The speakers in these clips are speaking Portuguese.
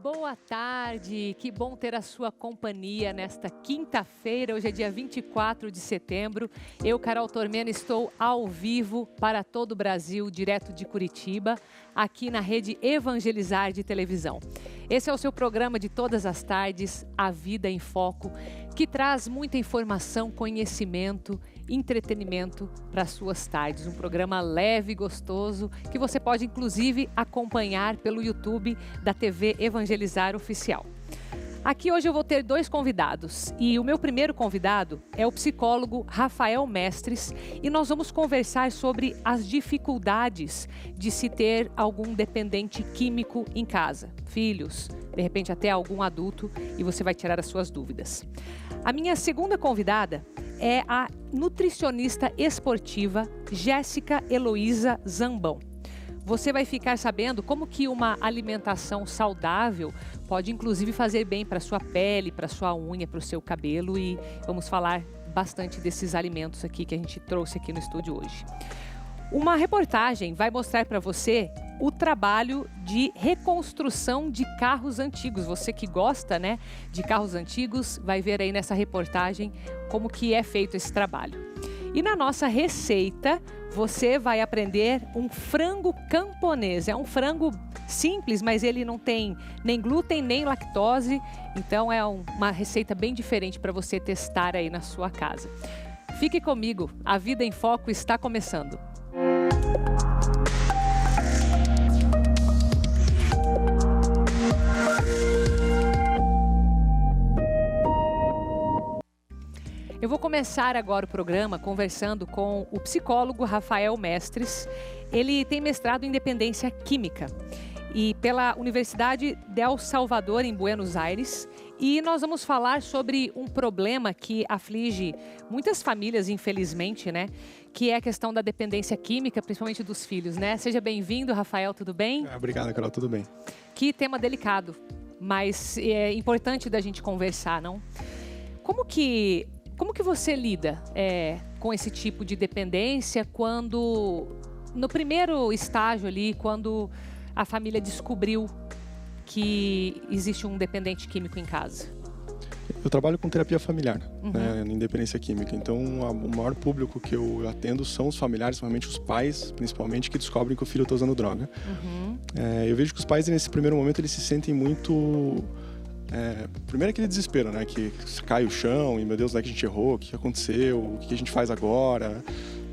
Boa tarde, que bom ter a sua companhia nesta quinta-feira, hoje é dia 24 de setembro. Eu, Carol Tormena, estou ao vivo para todo o Brasil, direto de Curitiba, aqui na rede Evangelizar de televisão. Esse é o seu programa de todas as tardes, A Vida em Foco, que traz muita informação, conhecimento, entretenimento para as suas tardes. Um programa leve e gostoso que você pode inclusive acompanhar pelo YouTube da TV Evangelizar Oficial. Aqui hoje eu vou ter dois convidados e o meu primeiro convidado é o psicólogo Rafael Mestres e nós vamos conversar sobre as dificuldades de se ter algum dependente químico em casa, filhos, de repente até algum adulto, e você vai tirar as suas dúvidas. A minha segunda convidada é a nutricionista esportiva Jéssica Heloísa Zambão. Você vai ficar sabendo como que uma alimentação saudável pode inclusive fazer bem para a sua pele, para a sua unha, para o seu cabelo, e vamos falar bastante desses alimentos aqui que a gente trouxe aqui no estúdio hoje. Uma reportagem vai mostrar para você o trabalho de reconstrução de carros antigos. Você que gosta, né, de carros antigos, vai ver aí nessa reportagem como que é feito esse trabalho. E na nossa receita, você vai aprender um frango camponês. É um frango simples, mas ele não tem nem glúten, nem lactose. Então é uma receita bem diferente para você testar aí na sua casa. Fique comigo, A Vida em Foco está começando. Eu vou começar agora o programa conversando com o psicólogo Rafael Mestres. Ele tem mestrado em dependência química e pela Universidade del Salvador, em Buenos Aires. E nós vamos falar sobre um problema que aflige muitas famílias, infelizmente, né? Que é a questão da dependência química, principalmente dos filhos, né? Seja bem-vindo, Rafael, tudo bem? Obrigado, Carol, tudo bem. Que tema delicado, mas é importante da gente conversar, não? Como que você lida com esse tipo de dependência quando, no primeiro estágio ali, quando a família descobriu que existe um dependente químico em casa? Eu trabalho com terapia familiar, né, em dependência química. Então, o maior público que eu atendo são os familiares, normalmente os pais, principalmente, que descobrem que o filho está usando droga. Eu vejo que os pais, nesse primeiro momento, eles se sentem muito... primeiro aquele desespero, né? Que cai o chão e, meu Deus, não é que a gente errou, o que aconteceu, o que a gente faz agora?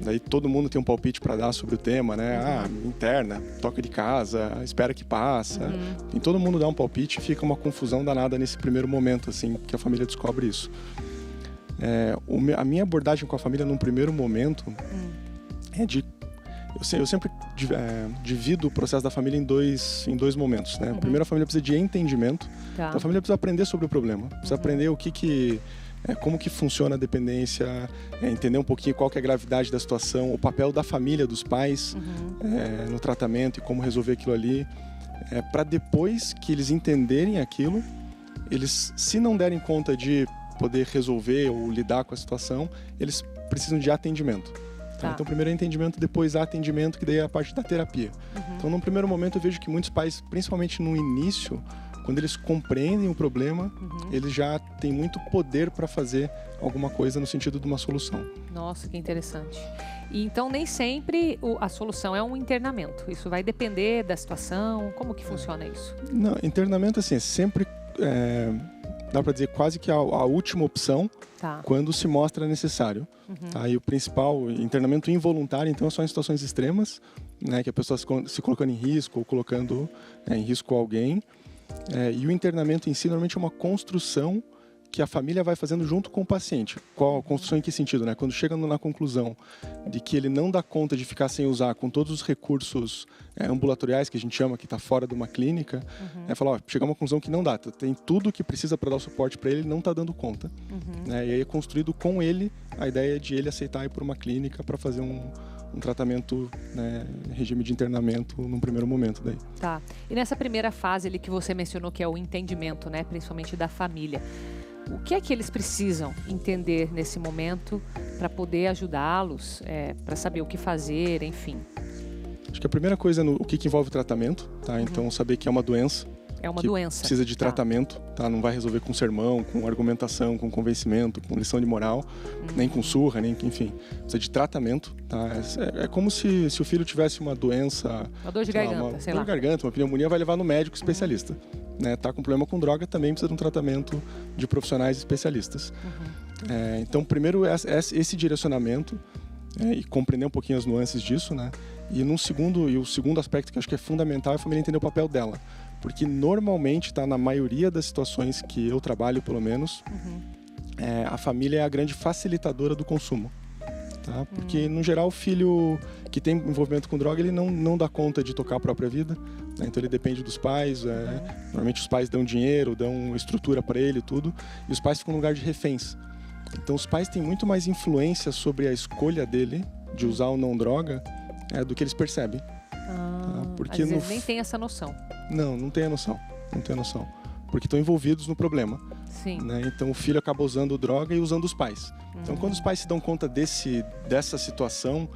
Daí todo mundo tem um palpite para dar sobre o tema, né? Interna, toca de casa, espera que passa. E todo mundo dá um palpite e fica uma confusão danada nesse primeiro momento, assim, que a família descobre isso. A minha abordagem com a família num primeiro momento é de... Eu sempre divido o processo da família em dois momentos, né? Primeiro, a família precisa de entendimento. Tá. Então, a família precisa aprender sobre o problema. Precisa aprender como que funciona a dependência, entender um pouquinho qual que é a gravidade da situação, o papel da família, dos pais no tratamento e como resolver aquilo ali. Para depois que eles entenderem aquilo, eles, se não derem conta de poder resolver ou lidar com a situação, eles precisam de atendimento. Tá. Então, primeiro é entendimento, depois atendimento, que daí é a parte da terapia. Então, num primeiro momento, eu vejo que muitos pais, principalmente no início, quando eles compreendem o problema, eles já têm muito poder para fazer alguma coisa no sentido de uma solução. Nossa, que interessante. E então, nem sempre a solução é um internamento. Isso vai depender da situação. Como que funciona isso? Não, internamento, assim, sempre... dá para dizer quase que a última opção, Tá. quando se mostra necessário. Tá? E o principal, internamento involuntário, então, é só em situações extremas, né, que a pessoa se colocando em risco ou colocando em risco alguém. E o internamento em si, normalmente, é uma construção que a família vai fazendo junto com o paciente. Qual a construção em que sentido, né? Quando chega na conclusão de que ele não dá conta de ficar sem usar com todos os recursos ambulatoriais, que a gente chama, que está fora de uma clínica, fala, chega a uma conclusão que não dá, tem tudo que precisa para dar o suporte para ele, não está dando conta. Né? E aí é construído com ele a ideia de ele aceitar ir para uma clínica para fazer um tratamento, né, regime de internamento num primeiro momento daí. Tá. E nessa primeira fase ali que você mencionou, que é o entendimento, né, principalmente da família, o que é que eles precisam entender nesse momento para poder ajudá-los, para saber o que fazer, enfim? Acho que a primeira coisa é o que envolve o tratamento, tá? Então, saber que é uma doença, É uma que doença. Precisa de tratamento, tá? Não vai resolver com sermão, com argumentação, com convencimento, com lição de moral, nem com surra, nem enfim. Precisa de tratamento, tá? É como se o filho tivesse uma doença... Uma dor de garganta, uma dor de garganta, uma pneumonia, vai levar no médico especialista. Né? Tá com problema com droga, também precisa de um tratamento de profissionais especialistas. Então, primeiro, esse direcionamento e compreender um pouquinho as nuances disso, né? E o segundo aspecto que eu acho que é fundamental é a família entender o papel dela. Porque normalmente, tá, na maioria das situações que eu trabalho, pelo menos, a família é a grande facilitadora do consumo. Tá? Porque, no geral, o filho que tem envolvimento com droga, ele não dá conta de tocar a própria vida. Né? Então, ele depende dos pais. Normalmente, os pais dão dinheiro, dão estrutura para ele e tudo. E os pais ficam no lugar de reféns. Então, os pais têm muito mais influência sobre a escolha dele de usar ou não droga do que eles percebem. Porque às vezes nem tem essa noção. Não tem a noção. Não tem a noção. Porque estão envolvidos no problema. Sim. Né? Então o filho acaba usando droga e usando os pais. Então quando os pais se dão conta dessa situação,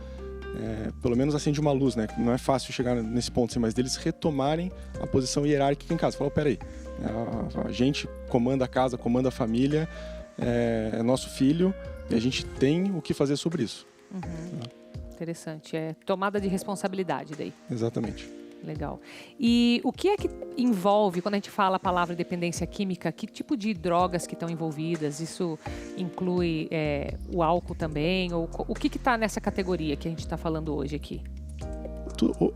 pelo menos acende uma luz, né? Não é fácil chegar nesse ponto, assim, mas deles retomarem a posição hierárquica em casa. Falam, peraí, a gente comanda a casa, comanda a família, é nosso filho e a gente tem o que fazer sobre isso. Interessante. É tomada de responsabilidade daí. Exatamente. Legal. E o que é que envolve, quando a gente fala a palavra dependência química, que tipo de drogas que estão envolvidas? Isso inclui o álcool também? Ou o que está nessa categoria que a gente está falando hoje aqui?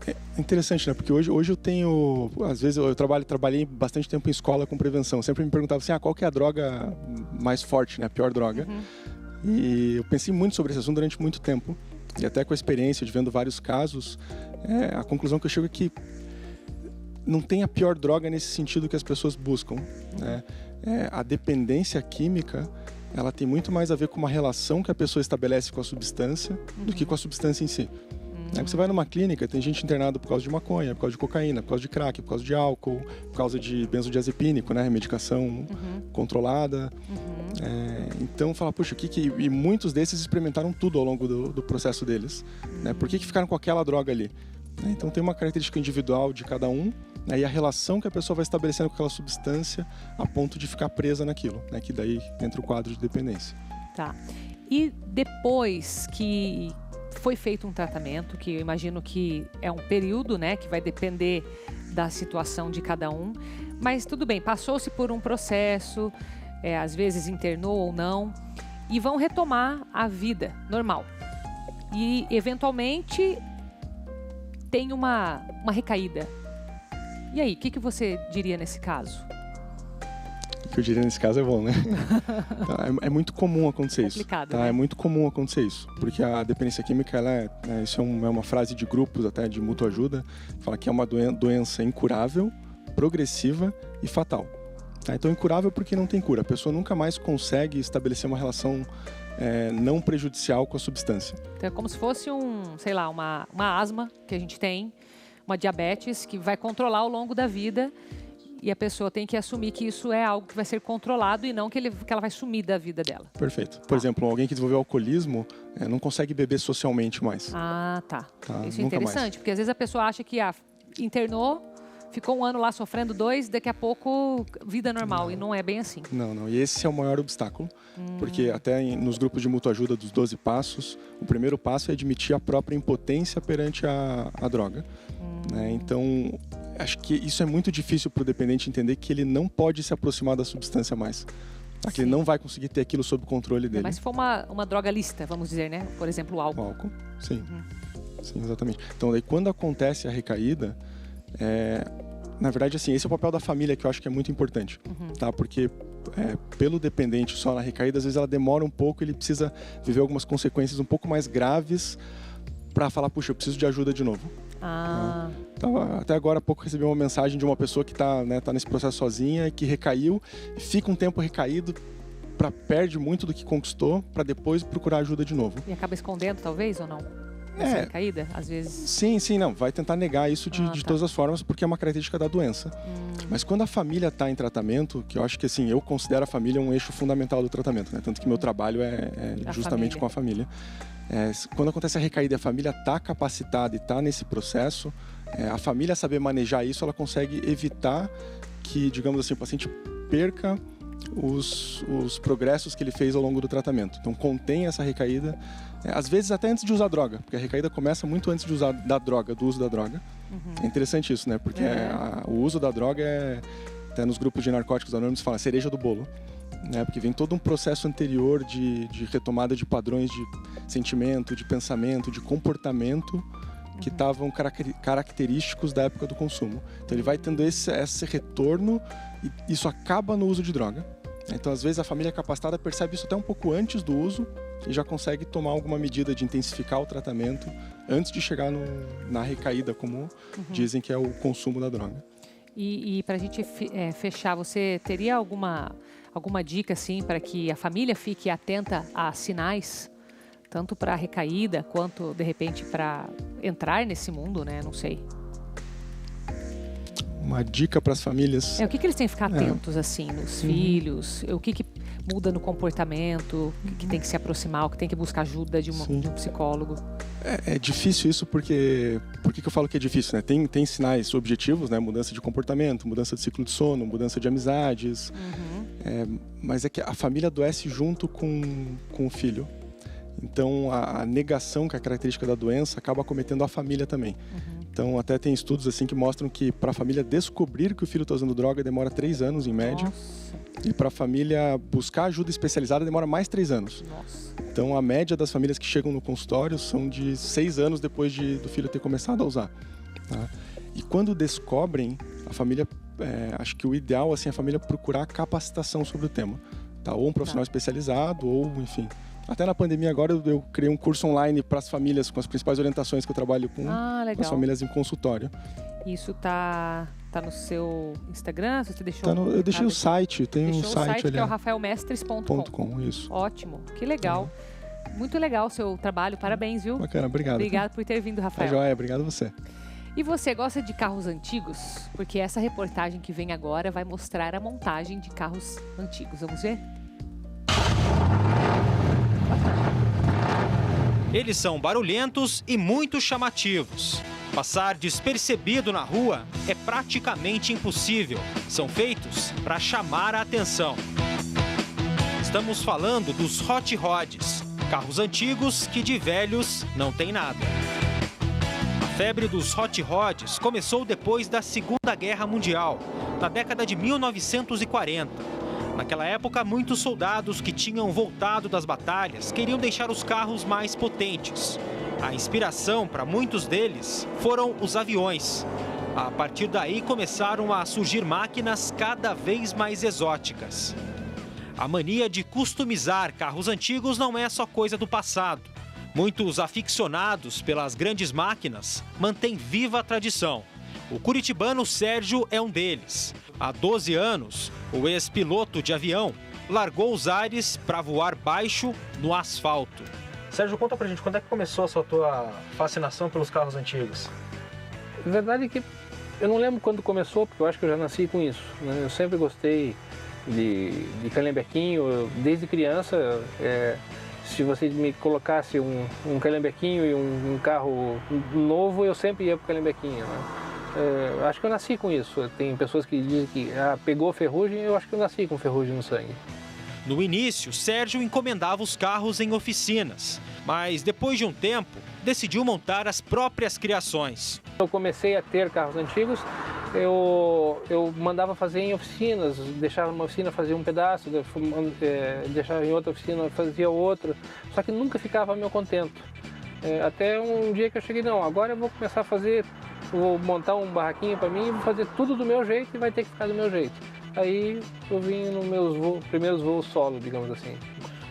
É interessante, né? Porque hoje eu tenho... Às vezes eu trabalhei bastante tempo em escola com prevenção. Sempre me perguntava assim, qual que é a droga mais forte, né? A pior droga. E eu pensei muito sobre esse assunto durante muito tempo. E até com a experiência de vendo vários casos, a conclusão que eu chego é que não tem a pior droga nesse sentido que as pessoas buscam. Né? A dependência química, ela tem muito mais a ver com uma relação que a pessoa estabelece com a substância do que com a substância em si. Você vai numa clínica, tem gente internada por causa de maconha, por causa de cocaína, por causa de crack, por causa de álcool, por causa de benzodiazepínico, né? Medicação controlada. Então, fala, puxa, e muitos desses experimentaram tudo ao longo do processo deles. Né? Por que ficaram com aquela droga ali? Então, tem uma característica individual de cada um, né? E a relação que a pessoa vai estabelecendo com aquela substância a ponto de ficar presa naquilo, né? Que daí entra o quadro de dependência. Tá. E depois que foi feito um tratamento, que eu imagino que é um período, né, que vai depender da situação de cada um, mas tudo bem, passou-se por um processo, às vezes internou ou não, e vão retomar a vida normal. E, eventualmente, tem uma recaída. E aí, o que você diria nesse caso? O que eu diria nesse caso é bom, né? É muito comum acontecer isso. Tá? Né? É muito comum acontecer isso. Porque a dependência química, isso é uma frase de grupos, até de mútua ajuda, fala que é uma doença incurável, progressiva e fatal. Tá? Então, incurável porque não tem cura. A pessoa nunca mais consegue estabelecer uma relação não prejudicial com a substância. Então, é como se fosse uma asma que a gente tem, uma diabetes que vai controlar ao longo da vida. E a pessoa tem que assumir que isso é algo que vai ser controlado e não que ela vai sumir da vida dela. Perfeito. Por exemplo, alguém que desenvolveu alcoolismo não consegue beber socialmente mais. Tá. Isso é interessante, porque às vezes a pessoa acha que internou, ficou um ano lá sofrendo 2, daqui a pouco vida normal. E não é bem assim. Não. E esse é o maior obstáculo. Porque até nos grupos de mútua ajuda dos 12 passos, o primeiro passo é admitir a própria impotência perante a droga. Né? Então, acho que isso é muito difícil para o dependente entender que ele não pode se aproximar da substância mais. Tá? Que ele não vai conseguir ter aquilo sob controle dele. Mas se for uma droga lícita, vamos dizer, né? Por exemplo, o álcool. O álcool, sim. Sim, exatamente. Então, daí, quando acontece a recaída, na verdade, assim, esse é o papel da família que eu acho que é muito importante. Tá? Porque pelo dependente só na recaída, às vezes ela demora um pouco, ele precisa viver algumas consequências um pouco mais graves para falar, puxa, eu preciso de ajuda de novo. Até agora há pouco recebi uma mensagem de uma pessoa que tá nesse processo sozinha, que recaiu, fica um tempo recaído, perde muito do que conquistou, para depois procurar ajuda de novo. E acaba escondendo, talvez, ou não? Essa recaída, às vezes... Sim, não. Vai tentar negar isso de todas as formas, porque é uma característica da doença. Mas quando a família está em tratamento, que eu acho que assim, eu considero a família um eixo fundamental do tratamento, né? Tanto que meu trabalho é justamente com a família. Quando acontece a recaída e a família está capacitada e está nesse processo, a família saber manejar isso, ela consegue evitar que, digamos assim, o paciente perca os progressos que ele fez ao longo do tratamento. Então, contém essa recaída, às vezes até antes de usar a droga, porque a recaída começa muito antes de usar do uso da droga. É interessante isso, né? Porque o uso da droga até nos grupos de narcóticos anônimos fala cereja do bolo, né? Porque vem todo um processo anterior de retomada de padrões de sentimento, de pensamento, de comportamento que estavam característicos da época do consumo. Então ele vai tendo esse retorno e isso acaba no uso de droga. Então às vezes a família capacitada percebe isso até um pouco antes do uso e já consegue tomar alguma medida de intensificar o tratamento antes de chegar na recaída, como dizem que é o consumo da droga. E para a gente fechar, você teria alguma dica assim, para que a família fique atenta a sinais, tanto para a recaída quanto, de repente, para entrar nesse mundo, né? Não sei. Uma dica para as famílias... O que eles têm que ficar atentos, assim, nos filhos? O que muda no comportamento? O que tem que se aproximar? O que tem que buscar ajuda de um psicólogo? É difícil isso porque... Por que eu falo que é difícil, né? Tem sinais objetivos, né? Mudança de comportamento, mudança de ciclo de sono, mudança de amizades. Mas é que a família adoece junto com o filho. Então, a negação, que é a característica da doença, acaba acometendo a família também. Então, até tem estudos assim que mostram que para a família descobrir que o filho está usando droga demora 3 anos em média. Nossa. E para a família buscar ajuda especializada demora mais 3 anos. Nossa. Então, a média das famílias que chegam no consultório são de 6 anos depois do filho ter começado a usar. Tá? E quando descobrem, a família, acho que o ideal assim, é a família procurar capacitação sobre o tema. Tá? Ou um profissional especializado, ou enfim... Até na pandemia agora eu criei um curso online para as famílias com as principais orientações que eu trabalho com as famílias em consultório. Isso tá no seu Instagram? Você deixou? Eu deixei o site, tem um site ali. Que é o rafaelmestres.com. Isso. Ótimo, que legal. Muito legal o seu trabalho, parabéns, viu? Bacana, obrigado. Obrigado por ter vindo, Rafael. Tá joia, obrigado a você. E você gosta de carros antigos? Porque essa reportagem que vem agora vai mostrar a montagem de carros antigos. Vamos ver? Eles são barulhentos e muito chamativos. Passar despercebido na rua é praticamente impossível. São feitos para chamar a atenção. Estamos falando dos Hot Rods, carros antigos que de velhos não tem nada. A febre dos Hot Rods começou depois da Segunda Guerra Mundial, na década de 1940. Naquela época, muitos soldados que tinham voltado das batalhas queriam deixar os carros mais potentes. A inspiração para muitos deles foram os aviões. A partir daí, começaram a surgir máquinas cada vez mais exóticas. A mania de customizar carros antigos não é só coisa do passado. Muitos aficionados pelas grandes máquinas mantêm viva a tradição. O curitibano Sérgio é um deles. Há 12 anos, o ex-piloto de avião largou os ares para voar baixo no asfalto. Sérgio, conta pra gente, quando é que começou essa tua fascinação pelos carros antigos? A verdade é que eu não lembro quando começou, porque eu acho que eu já nasci com isso, né? Eu sempre gostei de calembequinho, desde criança. Se você me colocasse um calembequinho e um carro novo, eu sempre ia pro calembequinho, né? Acho que eu nasci com isso. Tem pessoas que dizem que pegou ferrugem, eu acho que eu nasci com ferrugem no sangue. No início, Sérgio encomendava os carros em oficinas, mas depois de um tempo, decidiu montar as próprias criações. Eu comecei a ter carros antigos, eu mandava fazer em oficinas, deixava numa oficina, fazia um pedaço, deixava em outra oficina, fazia outro, só que nunca ficava meu contento. Até um dia que eu cheguei, não, agora eu vou começar a fazer, vou montar um barraquinho para mim e vou fazer tudo do meu jeito e vai ter que ficar do meu jeito. Aí eu vim nos meus primeiros voos solo, digamos assim.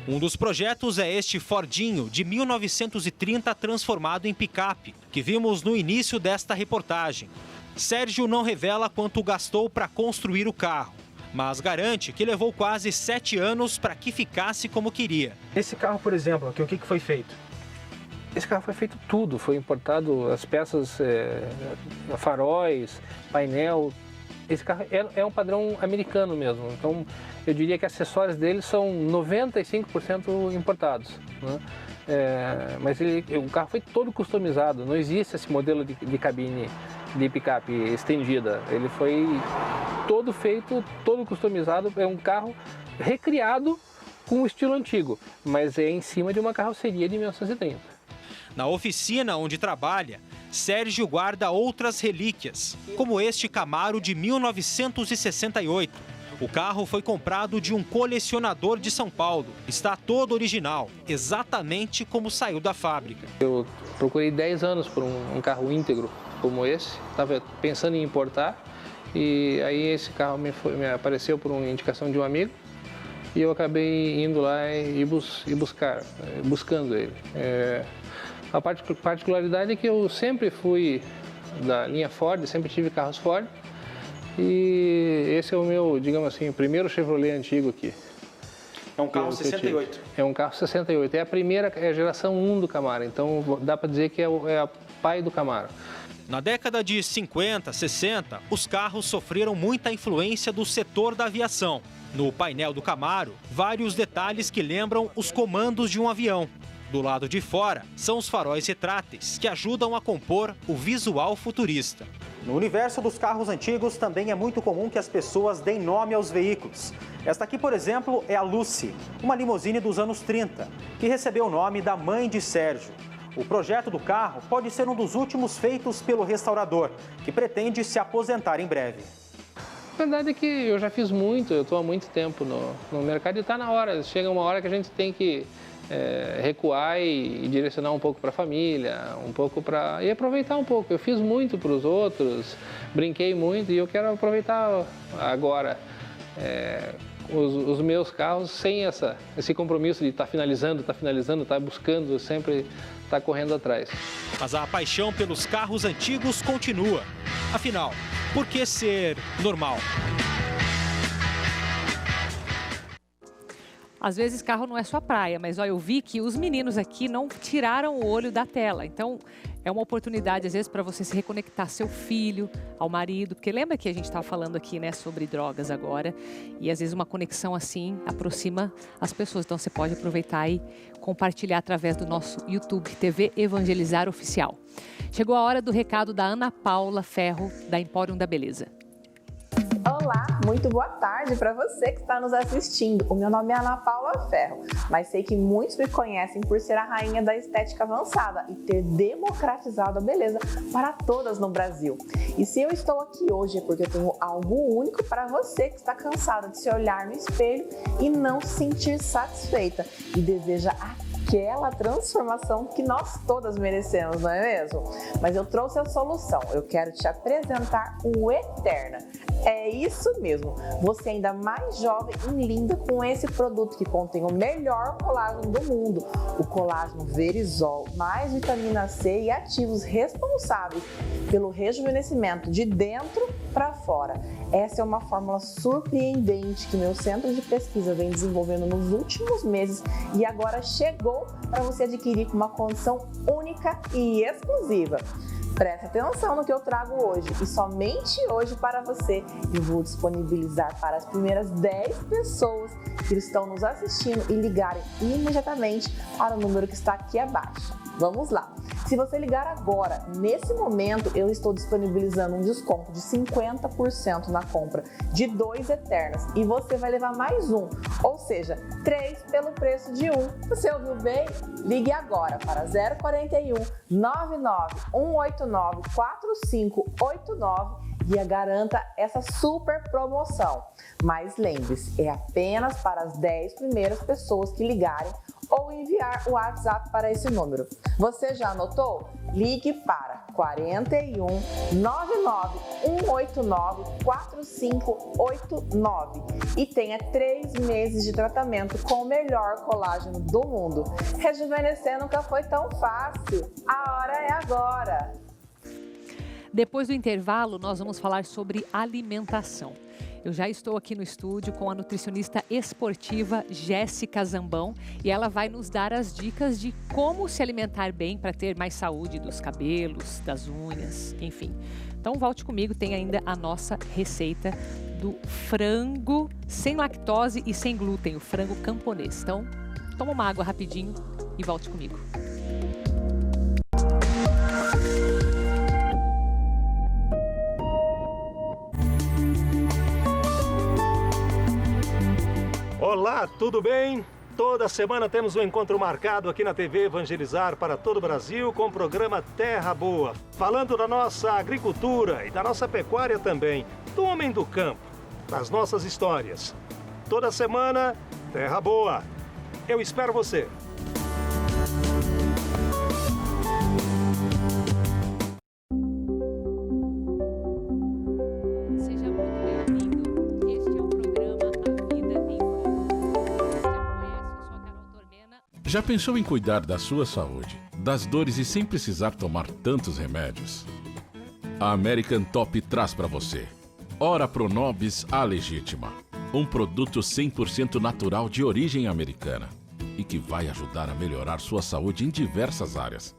Um dos projetos é este Fordinho, de 1930, transformado em picape, que vimos no início desta reportagem. Sérgio não revela quanto gastou para construir o carro, mas garante que levou quase 7 anos para que ficasse como queria. Esse carro, por exemplo, o que foi feito? Esse carro foi feito tudo, foi importado as peças, faróis, painel. Esse carro é um padrão americano mesmo, então eu diria que acessórios dele são 95% importados, né? Mas o carro foi todo customizado, não existe esse modelo de cabine de picape estendida. Ele foi todo feito, todo customizado, é um carro recriado com o estilo antigo, mas é em cima de uma carroceria de 1930. Na oficina onde trabalha, Sérgio guarda outras relíquias, como este Camaro de 1968. O carro foi comprado de um colecionador de São Paulo. Está todo original, exatamente como saiu da fábrica. Eu procurei 10 anos por um carro íntegro como esse, estava pensando em importar, e aí esse carro me apareceu por uma indicação de um amigo, e eu acabei indo lá buscando ele. A particularidade é que eu sempre fui da linha Ford, sempre tive carros Ford, e esse é o meu, digamos assim, primeiro Chevrolet antigo aqui. É um carro 68? É um carro 68, é a geração 1 do Camaro, então dá para dizer que é o pai do Camaro. Na década de 50, 60, os carros sofreram muita influência do setor da aviação. No painel do Camaro, vários detalhes que lembram os comandos de um avião. Do lado de fora, são os faróis retráteis, que ajudam a compor o visual futurista. No universo dos carros antigos, também é muito comum que as pessoas deem nome aos veículos. Esta aqui, por exemplo, é a Lucy, uma limusine dos anos 30, que recebeu o nome da mãe de Sérgio. O projeto do carro pode ser um dos últimos feitos pelo restaurador, que pretende se aposentar em breve. A verdade é que eu já fiz muito, eu estou há muito tempo no mercado e está na hora. Chega uma hora que a gente tem que recuar e direcionar um pouco para a família, e aproveitar um pouco. Eu fiz muito para os outros, brinquei muito e eu quero aproveitar agora os meus carros sem esse compromisso de estar finalizando, estar buscando, sempre estar correndo atrás. Mas a paixão pelos carros antigos continua. Afinal, por que ser normal? Às vezes carro não é sua praia, mas olha, eu vi que os meninos aqui não tiraram o olho da tela. Então, é uma oportunidade, às vezes, para você se reconectar seu filho, ao marido. Porque lembra que a gente estava falando aqui, né, sobre drogas agora. E, às vezes, uma conexão assim aproxima as pessoas. Então, você pode aproveitar e compartilhar através do nosso YouTube, TV Evangelizar Oficial. Chegou a hora do recado da Ana Paula Ferro, da Empório da Beleza. Olá, muito boa tarde para você que está nos assistindo. O meu nome é Ana Paula Ferro, mas sei que muitos me conhecem por ser a rainha da estética avançada e ter democratizado a beleza para todas no Brasil. E se eu estou aqui hoje é porque eu tenho algo único para você que está cansada de se olhar no espelho e não se sentir satisfeita e deseja aquela transformação que nós todas merecemos, não é mesmo? Mas eu trouxe a solução, eu quero te apresentar o Eterna. É isso mesmo, você ainda mais jovem e linda com esse produto que contém o melhor colágeno do mundo, o colágeno Verisol, mais vitamina C e ativos responsáveis pelo rejuvenescimento de dentro para fora. Essa é uma fórmula surpreendente que meu centro de pesquisa vem desenvolvendo nos últimos meses e agora chegou para você adquirir com uma condição única e exclusiva. Preste atenção no que eu trago hoje e somente hoje para você eu vou disponibilizar para as primeiras 10 pessoas que estão nos assistindo e ligarem imediatamente para o número que está aqui abaixo. Vamos lá! Se você ligar agora, nesse momento, eu estou disponibilizando um desconto de 50% na compra de 2 Eternas e você vai levar mais um, ou seja, 3 pelo preço de um. Você ouviu bem? Ligue agora para 041 99 189 4589 e garanta essa super promoção. Mas lembre-se, é apenas para as 10 primeiras pessoas que ligarem ou enviar o WhatsApp para esse número. Você já anotou? Ligue para 41 99 189 4589 e tenha 3 meses de tratamento com o melhor colágeno do mundo. Rejuvenescer nunca foi tão fácil. A hora é agora! Depois do intervalo, nós vamos falar sobre alimentação. Eu já estou aqui no estúdio com a nutricionista esportiva Jéssica Zambão e ela vai nos dar as dicas de como se alimentar bem para ter mais saúde dos cabelos, das unhas, enfim. Então volte comigo, tem ainda a nossa receita do frango sem lactose e sem glúten, o frango camponês. Então, toma uma água rapidinho e volte comigo. Olá, tudo bem? Toda semana temos um encontro marcado aqui na TV Evangelizar para todo o Brasil com o programa Terra Boa, falando da nossa agricultura e da nossa pecuária também, do homem do campo, das nossas histórias. Toda semana, Terra Boa. Eu espero você. Já pensou em cuidar da sua saúde, das dores e sem precisar tomar tantos remédios? A American Top traz para você Ora Pro Nobis A Legítima, um produto 100% natural de origem americana e que vai ajudar a melhorar sua saúde em diversas áreas.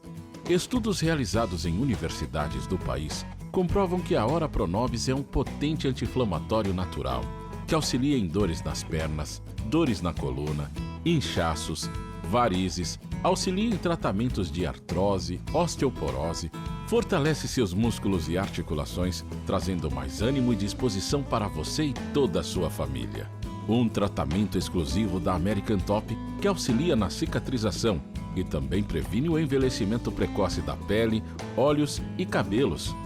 Estudos realizados em universidades do país comprovam que a Ora Pro Nobis é um potente anti-inflamatório natural que auxilia em dores nas pernas, dores na coluna, inchaços, varizes, auxilia em tratamentos de artrose, osteoporose, fortalece seus músculos e articulações, trazendo mais ânimo e disposição para você e toda a sua família. Um tratamento exclusivo da American Top que auxilia na cicatrização e também previne o envelhecimento precoce da pele, olhos e cabelos.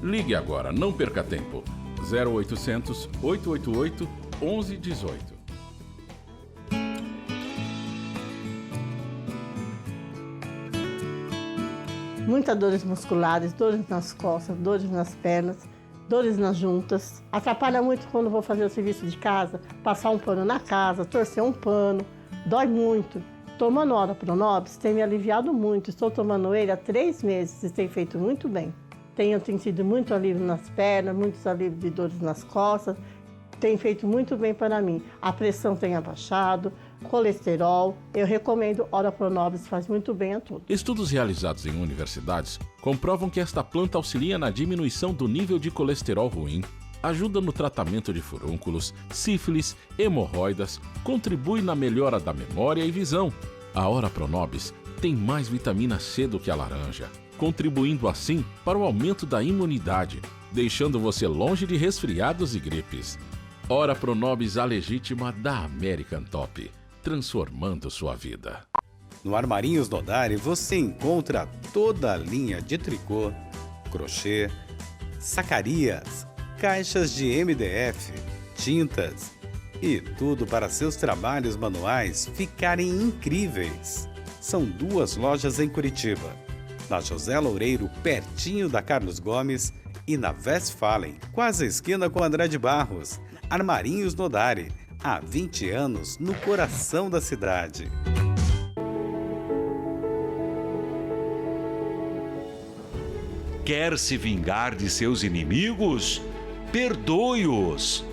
Ligue agora, não perca tempo. 0800 888 1118. Muitas dores musculares, dores nas costas, dores nas pernas, dores nas juntas. Atrapalha muito quando vou fazer o serviço de casa, passar um pano na casa, torcer um pano. Dói muito. Tomando Ora Pro Nobis tem me aliviado muito. Estou tomando ele há 3 meses e tem feito muito bem. Tenho sentido muito alívio nas pernas, muitos alívios de dores nas costas. Tem feito muito bem para mim. A pressão tem abaixado, colesterol. Eu recomendo Ora Pro Nobis, faz muito bem a todos. Estudos realizados em universidades comprovam que esta planta auxilia na diminuição do nível de colesterol ruim, ajuda no tratamento de furúnculos, sífilis, hemorroidas, contribui na melhora da memória e visão. A Ora Pro Nobis tem mais vitamina C do que a laranja, contribuindo assim para o aumento da imunidade, deixando você longe de resfriados e gripes. Ora Pro Nobis A Legítima da American Top, transformando sua vida. No Armarinhos Nodari você encontra toda a linha de tricô, crochê, sacarias, caixas de MDF, tintas e tudo para seus trabalhos manuais ficarem incríveis. São 2 lojas em Curitiba, na José Loureiro, pertinho da Carlos Gomes, e na Westfalen, quase a esquina com André de Barros. Armarinhos Nodari, há 20 anos no coração da cidade. Quer se vingar de seus inimigos? Perdoe-os!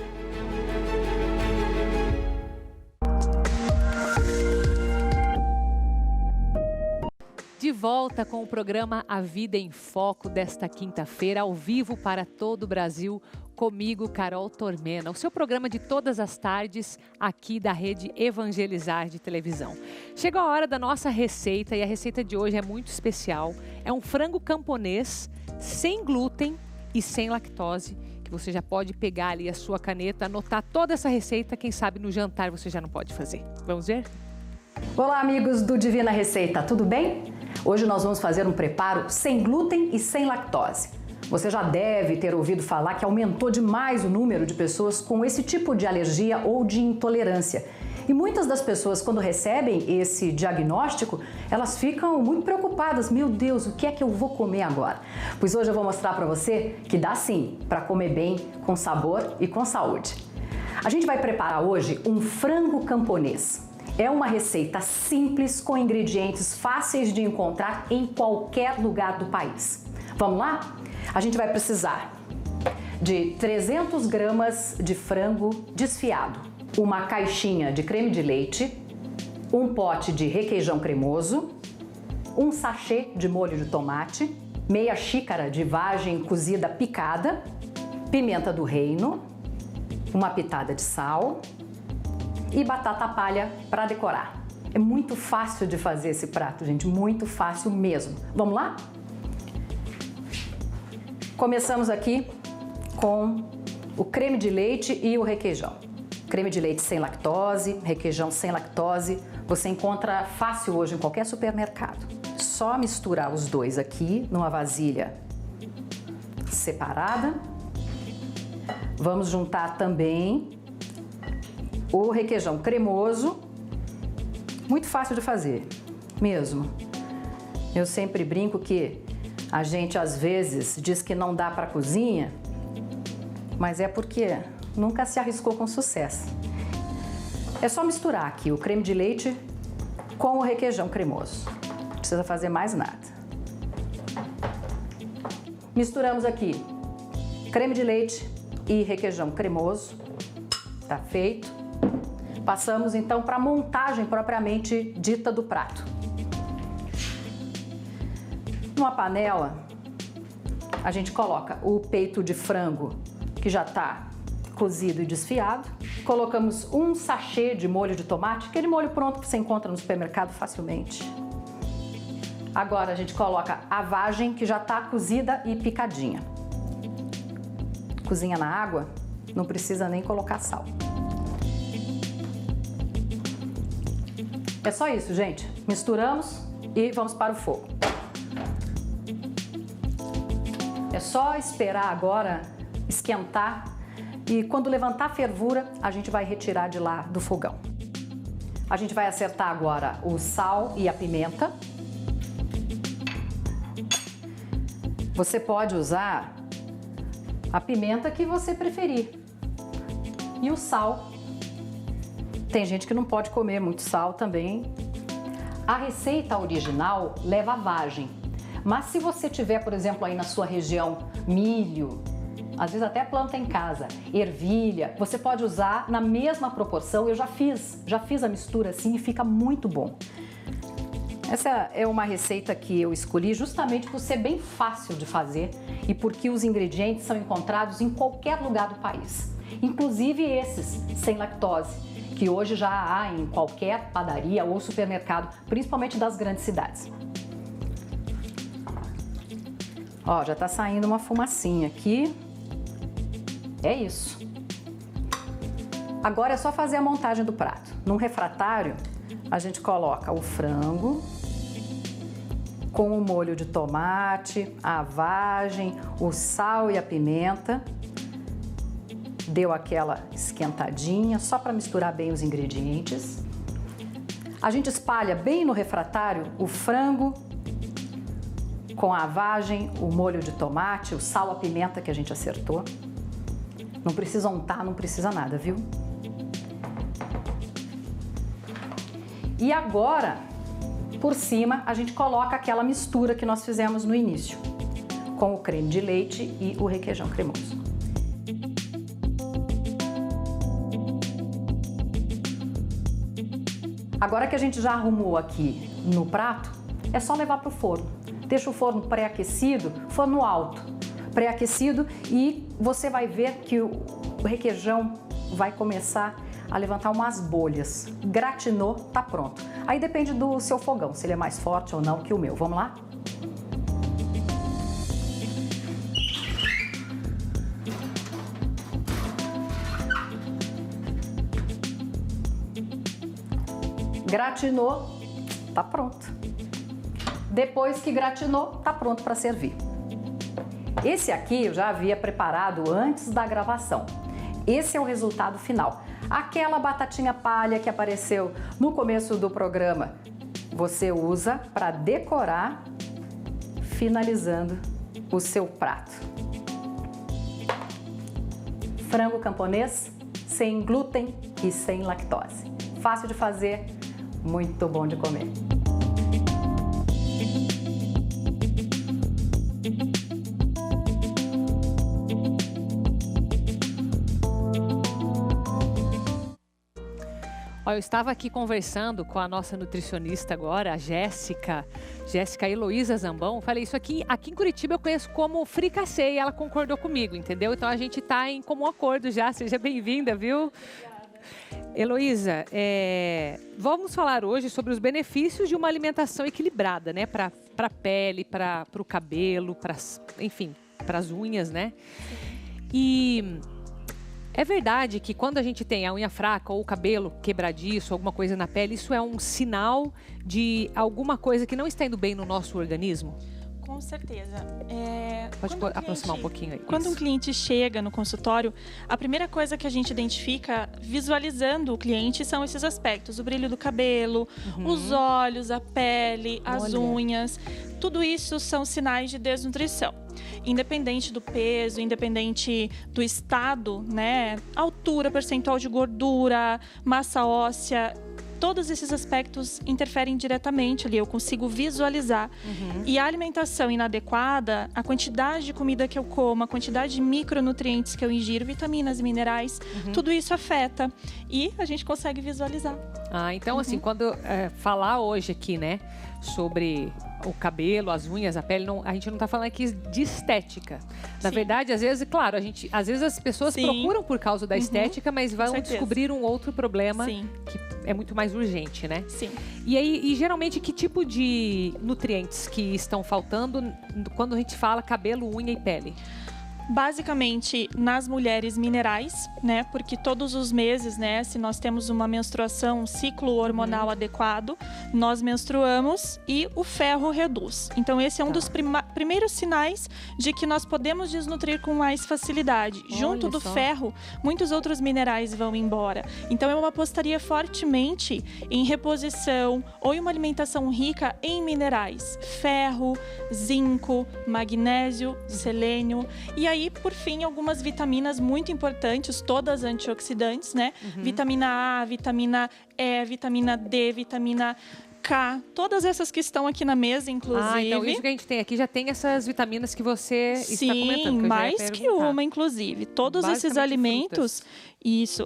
De volta com o programa A Vida em Foco desta quinta-feira, ao vivo para todo o Brasil, comigo, Carol Tormena, o seu programa de todas as tardes aqui da Rede Evangelizar de televisão. Chegou a hora da nossa receita e a receita de hoje é muito especial. É um frango camponês sem glúten e sem lactose, que você já pode pegar ali a sua caneta, anotar toda essa receita, quem sabe no jantar você já não pode fazer. Vamos ver? Olá, amigos do Divina Receita, tudo bem? Hoje nós vamos fazer um preparo sem glúten e sem lactose. Você já deve ter ouvido falar que aumentou demais o número de pessoas com esse tipo de alergia ou de intolerância. E muitas das pessoas, quando recebem esse diagnóstico, elas ficam muito preocupadas. Meu Deus, o que é que eu vou comer agora? Pois hoje eu vou mostrar para você que dá sim para comer bem, com sabor e com saúde. A gente vai preparar hoje um frango camponês. É uma receita simples com ingredientes fáceis de encontrar em qualquer lugar do país. Vamos lá? A gente vai precisar de 300 gramas de frango desfiado, uma caixinha de creme de leite, um pote de requeijão cremoso, um sachê de molho de tomate, meia xícara de vagem cozida picada, pimenta do reino, uma pitada de sal e batata palha para decorar. É muito fácil de fazer esse prato, gente, muito fácil mesmo. Vamos lá? Começamos aqui com o creme de leite e o requeijão. creme de leite sem lactose, requeijão sem lactose, você encontra fácil hoje em qualquer supermercado. Só misturar os dois aqui numa vasilha separada. Vamos juntar também o requeijão cremoso, muito fácil de fazer, mesmo. Eu sempre brinco que a gente às vezes diz que não dá para cozinha, mas é porque nunca se arriscou com sucesso. É só misturar aqui o creme de leite com o requeijão cremoso. Não precisa fazer mais nada. Misturamos aqui creme de leite e requeijão cremoso. Tá feito. Passamos então para a montagem propriamente dita do prato. Numa panela, a gente coloca o peito de frango que já está cozido e desfiado. Colocamos um sachê de molho de tomate, aquele molho pronto que você encontra no supermercado facilmente. Agora a gente coloca a vagem que já está cozida e picadinha. Cozinha na água, não precisa nem colocar sal. É só isso, gente. Misturamos e vamos para o fogo. É só esperar agora esquentar e quando levantar a fervura, a gente vai retirar de lá do fogão. A gente vai acertar agora o sal e a pimenta. Você pode usar a pimenta que você preferir. E o sal. Tem gente que não pode comer muito sal também. A receita original leva vagem. Mas se você tiver, por exemplo, aí na sua região, milho, às vezes até planta em casa, ervilha, você pode usar na mesma proporção. Eu já fiz a mistura assim e fica muito bom. Essa é uma receita que eu escolhi justamente por ser bem fácil de fazer e porque os ingredientes são encontrados em qualquer lugar do país. Inclusive esses sem lactose, que hoje já há em qualquer padaria ou supermercado, principalmente das grandes cidades. Ó, já tá saindo uma fumacinha aqui. É isso. Agora é só fazer a montagem do prato. Num refratário, a gente coloca o frango com o molho de tomate, a vagem, o sal e a pimenta. Deu aquela esquentadinha, só para misturar bem os ingredientes. A gente espalha bem no refratário o frango com a vagem, o molho de tomate, o sal, a pimenta que a gente acertou. Não precisa untar, não precisa nada, viu? E agora, por cima, a gente coloca aquela mistura que nós fizemos no início, com o creme de leite e o requeijão cremoso. Agora que a gente já arrumou aqui no prato, é só levar para o forno. Deixa o forno pré-aquecido, forno alto, pré-aquecido, e você vai ver que o requeijão vai começar a levantar umas bolhas. Gratinou, tá pronto. Aí depende do seu fogão, se ele é mais forte ou não que o meu. Vamos lá? Gratinou, tá pronto. Depois que gratinou, tá pronto para servir. Esse aqui eu já havia preparado antes da gravação. Esse é o resultado final. Aquela batatinha palha que apareceu no começo do programa, você usa para decorar, finalizando o seu prato. Frango camponês, sem glúten e sem lactose. Fácil de fazer, muito bom de comer. Eu estava aqui conversando com a nossa nutricionista agora, a Jéssica Heloísa Zambão. Falei, isso aqui em Curitiba eu conheço como fricassê e ela concordou comigo, entendeu? Então a gente está em comum acordo já. Seja bem-vinda, viu? Heloísa, vamos falar hoje sobre os benefícios de uma alimentação equilibrada, né? Para a pele, para o cabelo, enfim, para as unhas, né? E É verdade que quando a gente tem a unha fraca ou o cabelo quebradiço, alguma coisa na pele, isso é um sinal de alguma coisa que não está indo bem no nosso organismo? Com certeza. Pode aproximar um pouquinho aí. Quando um cliente chega no consultório, a primeira coisa que a gente identifica visualizando o cliente são esses aspectos. O brilho do cabelo, os olhos, a pele, as unhas. Tudo isso são sinais de desnutrição. Independente do peso, independente do estado, né? Altura, percentual de gordura, massa óssea. Todos esses aspectos interferem diretamente ali, eu consigo visualizar. E a alimentação inadequada, a quantidade de comida que eu como, a quantidade de micronutrientes que eu ingiro, vitaminas e minerais, tudo isso afeta. E a gente consegue visualizar. Então assim, quando falar hoje aqui, né, sobre o cabelo, as unhas, a pele, a gente não está falando aqui de estética. Na verdade, às vezes, claro, às vezes as pessoas procuram por causa da estética, mas vão descobrir um outro problema que é muito mais urgente, né? Sim. E geralmente, que tipo de nutrientes que estão faltando quando a gente fala cabelo, unha e pele? Basicamente, nas mulheres, minerais, né? Porque todos os meses, né? Se nós temos uma menstruação, um ciclo hormonal adequado, nós menstruamos e o ferro reduz. Então, esse é um dos primeiros sinais de que nós podemos desnutrir com mais facilidade. Junto do ferro, muitos outros minerais vão embora. Então, eu apostaria fortemente em reposição ou em uma alimentação rica em minerais. Ferro, zinco, magnésio, selênio. E aí, por fim, algumas vitaminas muito importantes, todas antioxidantes, né? Vitamina A, vitamina E, vitamina D, vitamina K, todas essas que estão aqui na mesa, inclusive. Então isso que a gente tem aqui já tem essas vitaminas que você está comentando. Sim, mais que uma, inclusive. Todos esses alimentos,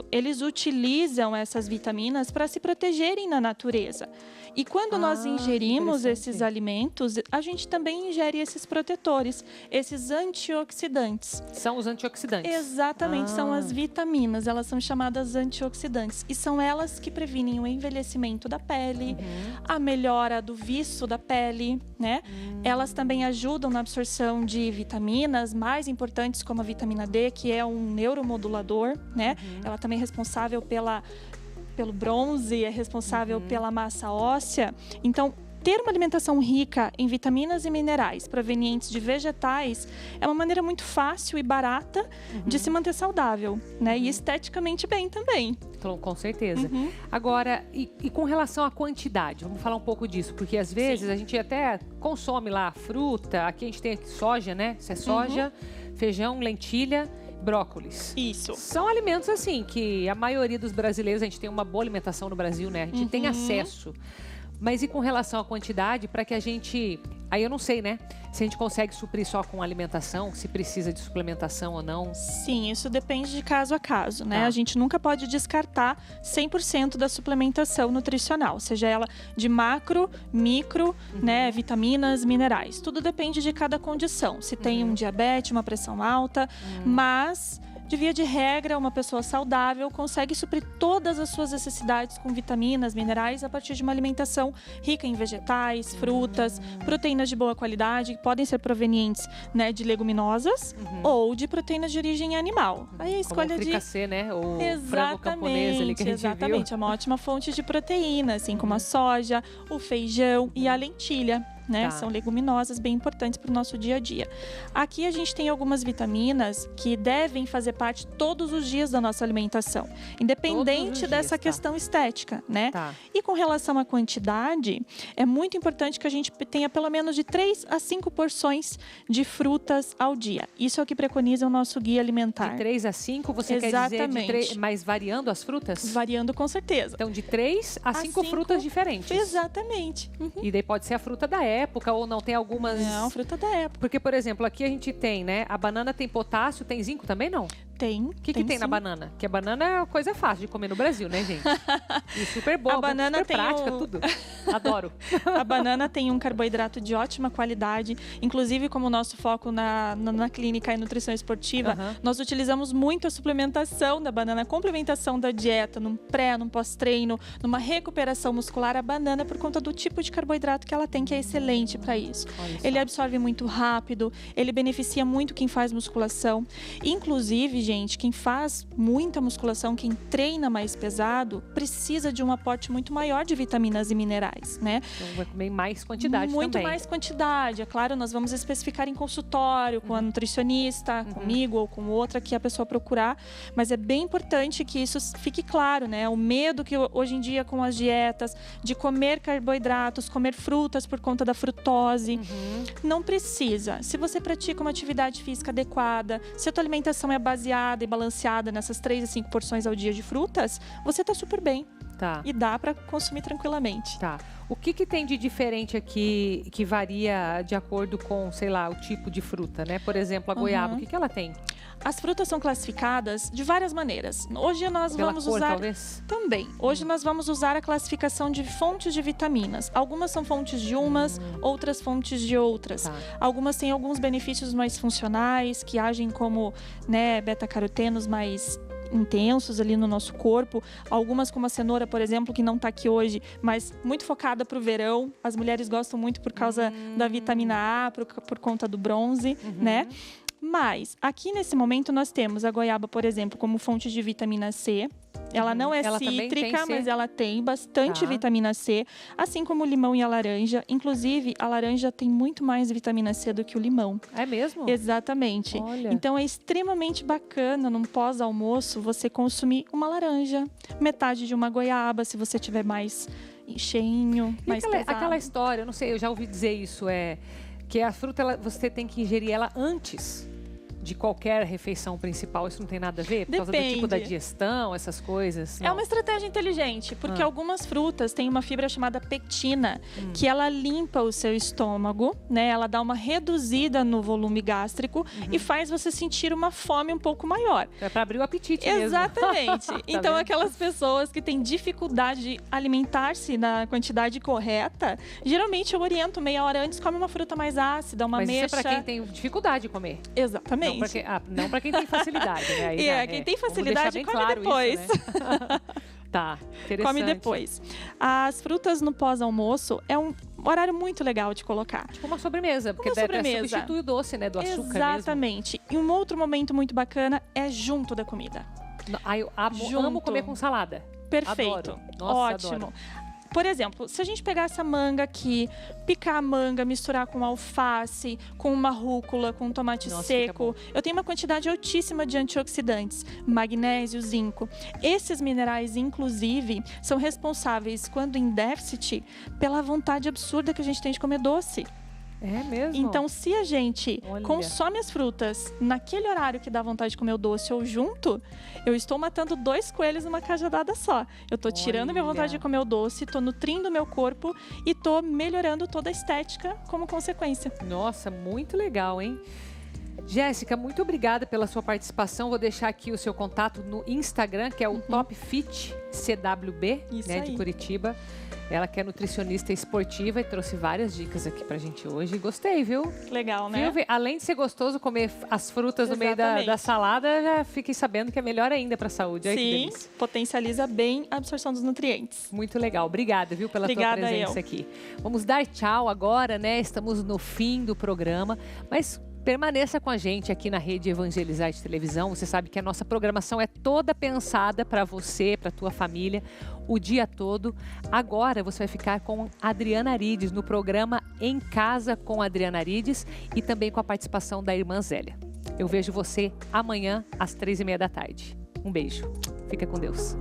eles utilizam essas vitaminas para se protegerem na natureza. E quando nós ingerimos esses alimentos, a gente também ingere esses protetores, esses antioxidantes. São os antioxidantes? Exatamente, são as vitaminas, elas são chamadas antioxidantes. E são elas que previnem o envelhecimento da pele, a melhora do viço da pele, né? Elas também ajudam na absorção de vitaminas mais importantes, como a vitamina D, que é um neuromodulador, né? Ela também é responsável pelo bronze, é responsável pela massa óssea. Então, ter uma alimentação rica em vitaminas e minerais provenientes de vegetais é uma maneira muito fácil e barata de se manter saudável, né? E esteticamente bem também. Com certeza. Agora, e com relação à quantidade? Vamos falar um pouco disso, porque às vezes a gente até consome lá fruta, aqui a gente tem soja, né? Isso é soja, feijão, lentilha, brócolis. Isso. São alimentos assim que a maioria dos brasileiros, a gente tem uma boa alimentação no Brasil, né? A gente tem acesso. Mas e com relação à quantidade, para que a gente... Aí eu não sei, né? Se a gente consegue suprir só com alimentação, se precisa de suplementação ou não. Sim, isso depende de caso a caso, né? A gente nunca pode descartar 100% da suplementação nutricional, seja ela de macro, micro, né? Vitaminas, minerais. Tudo depende de cada condição. Se tem um diabetes, uma pressão alta, mas... De via de regra, uma pessoa saudável consegue suprir todas as suas necessidades com vitaminas, minerais, a partir de uma alimentação rica em vegetais, frutas, proteínas de boa qualidade, que podem ser provenientes, né, de leguminosas ou de proteínas de origem animal. Aí a escolha como o fricassê, né? O frango camponês ali que a gente viu. É uma ótima fonte de proteína, assim como a soja, o feijão e a lentilha. Né? São leguminosas bem importantes para o nosso dia a dia. Aqui a gente tem algumas vitaminas que devem fazer parte todos os dias da nossa alimentação, independente dessa questão estética, né? E com relação à quantidade, é muito importante que a gente tenha pelo menos de 3 a 5 porções de frutas ao dia. Isso é o que preconiza o nosso guia alimentar. De 3 a 5, você quer dizer de 3, mas variando as frutas? Variando com certeza. Então de 3 a 5 frutas diferentes. Exatamente. E daí pode ser a fruta da época ou não, tem algumas... Não, fruta da época. Porque, por exemplo, aqui a gente tem, né? A banana tem potássio, tem zinco também, não? Tem. O que tem na banana? Porque a banana é uma coisa fácil de comer no Brasil, né, gente? E super boa, a banana super tem prática, tudo. Adoro. A banana tem um carboidrato de ótima qualidade. Inclusive, como o nosso foco na clínica é nutrição esportiva, nós utilizamos muito a suplementação da banana, a complementação da dieta, num pré, num pós-treino, numa recuperação muscular. A banana, por conta do tipo de carboidrato que ela tem, que é excelente para isso. Ele absorve muito rápido, ele beneficia muito quem faz musculação. Inclusive, gente, quem faz muita musculação, quem treina mais pesado, precisa de um aporte muito maior de vitaminas e minerais, né? Então vai comer mais quantidade muito também. Mais quantidade. É claro, nós vamos especificar em consultório, com a nutricionista, comigo ou com outra que a pessoa procurar, mas é bem importante que isso fique claro, né? O medo que hoje em dia com as dietas, de comer carboidratos, comer frutas por conta da frutose, não precisa. Se você pratica uma atividade física adequada, se a tua alimentação é baseada e balanceada nessas 3 a 5 porções ao dia de frutas, você tá super bem. Tá. E dá para consumir tranquilamente. Tá. O que tem de diferente aqui que varia de acordo com, sei lá, o tipo de fruta, né? Por exemplo, a goiaba, o que ela tem? As frutas são classificadas de várias maneiras. Hoje nós vamos usar talvez? Também. Hoje nós vamos usar a classificação de fontes de vitaminas. Algumas são fontes de umas, outras fontes de outras. Tá. Algumas têm alguns benefícios mais funcionais, que agem como, né, beta-carotenos mais intensos ali no nosso corpo. Algumas, como a cenoura, por exemplo, que não está aqui hoje, mas muito focada para o verão. As mulheres gostam muito por causa da vitamina A, por conta do bronze, né? Mas, aqui nesse momento, nós temos a goiaba, por exemplo, como fonte de vitamina C. Ela não é cítrica, mas ela tem bastante vitamina C, assim como o limão e a laranja. Inclusive, a laranja tem muito mais vitamina C do que o limão. É mesmo? Exatamente. Olha. Então, é extremamente bacana, num pós-almoço, você consumir uma laranja, metade de uma goiaba, se você tiver mais cheinho, mais pesado. Aquela história, eu não sei, eu já ouvi dizer isso, que a fruta, você tem que ingerir ela antes de qualquer refeição principal. Isso não tem nada a ver? Por causa do tipo da digestão, essas coisas? Não. É uma estratégia inteligente, porque algumas frutas têm uma fibra chamada pectina, que ela limpa o seu estômago, né? Ela dá uma reduzida no volume gástrico e faz você sentir uma fome um pouco maior. É para abrir o apetite mesmo. Exatamente. Então, vendo? aquelas pessoas que têm dificuldade de alimentar-se na quantidade correta, geralmente eu oriento meia hora antes, come uma fruta mais ácida, uma Mas ameixa. Isso é para quem tem dificuldade de comer. Exatamente. Não para quem tem facilidade, né? Aí, quem tem facilidade, come claro depois. Isso, né? Tá, interessante. Come depois. As frutas no pós-almoço é um horário muito legal de colocar. Tipo uma sobremesa, porque substitui o doce, né? Do açúcar. Exatamente. Mesmo. E um outro momento muito bacana é junto da comida. Eu amo comer com salada. Perfeito. Adoro. Nossa, ótimo. Adoro. Por exemplo, se a gente pegar essa manga aqui, picar a manga, misturar com alface, com uma rúcula, com tomate seco, eu tenho uma quantidade altíssima de antioxidantes, magnésio, zinco. Esses minerais, inclusive, são responsáveis, quando em déficit, pela vontade absurda que a gente tem de comer doce. É mesmo? Então, se a gente consome as frutas naquele horário que dá vontade de comer o doce ou junto, eu estou matando 2 coelhos numa cajadada só. Eu estou tirando a minha vontade de comer o doce, estou nutrindo o meu corpo e estou melhorando toda a estética como consequência. Nossa, muito legal, hein? Jéssica, muito obrigada pela sua participação. Vou deixar aqui o seu contato no Instagram, que é o Top Fit CWB, né, de Curitiba. Ela que é nutricionista esportiva e trouxe várias dicas aqui pra gente hoje. Gostei, viu? Legal, né? Além de ser gostoso comer as frutas no meio da salada, já fiquei sabendo que é melhor ainda pra saúde. Sim, potencializa bem a absorção dos nutrientes. Muito legal. Obrigada, viu, pela tua presença aqui. Vamos dar tchau agora, né? Estamos no fim do programa, mas permaneça com a gente aqui na Rede Evangelizar de Televisão. Você sabe que a nossa programação é toda pensada para você, para tua família, o dia todo. Agora você vai ficar com Adriana Arides no programa Em Casa com Adriana Arides e também com a participação da irmã Zélia. Eu vejo você amanhã às 3h30 da tarde. Um beijo. Fica com Deus.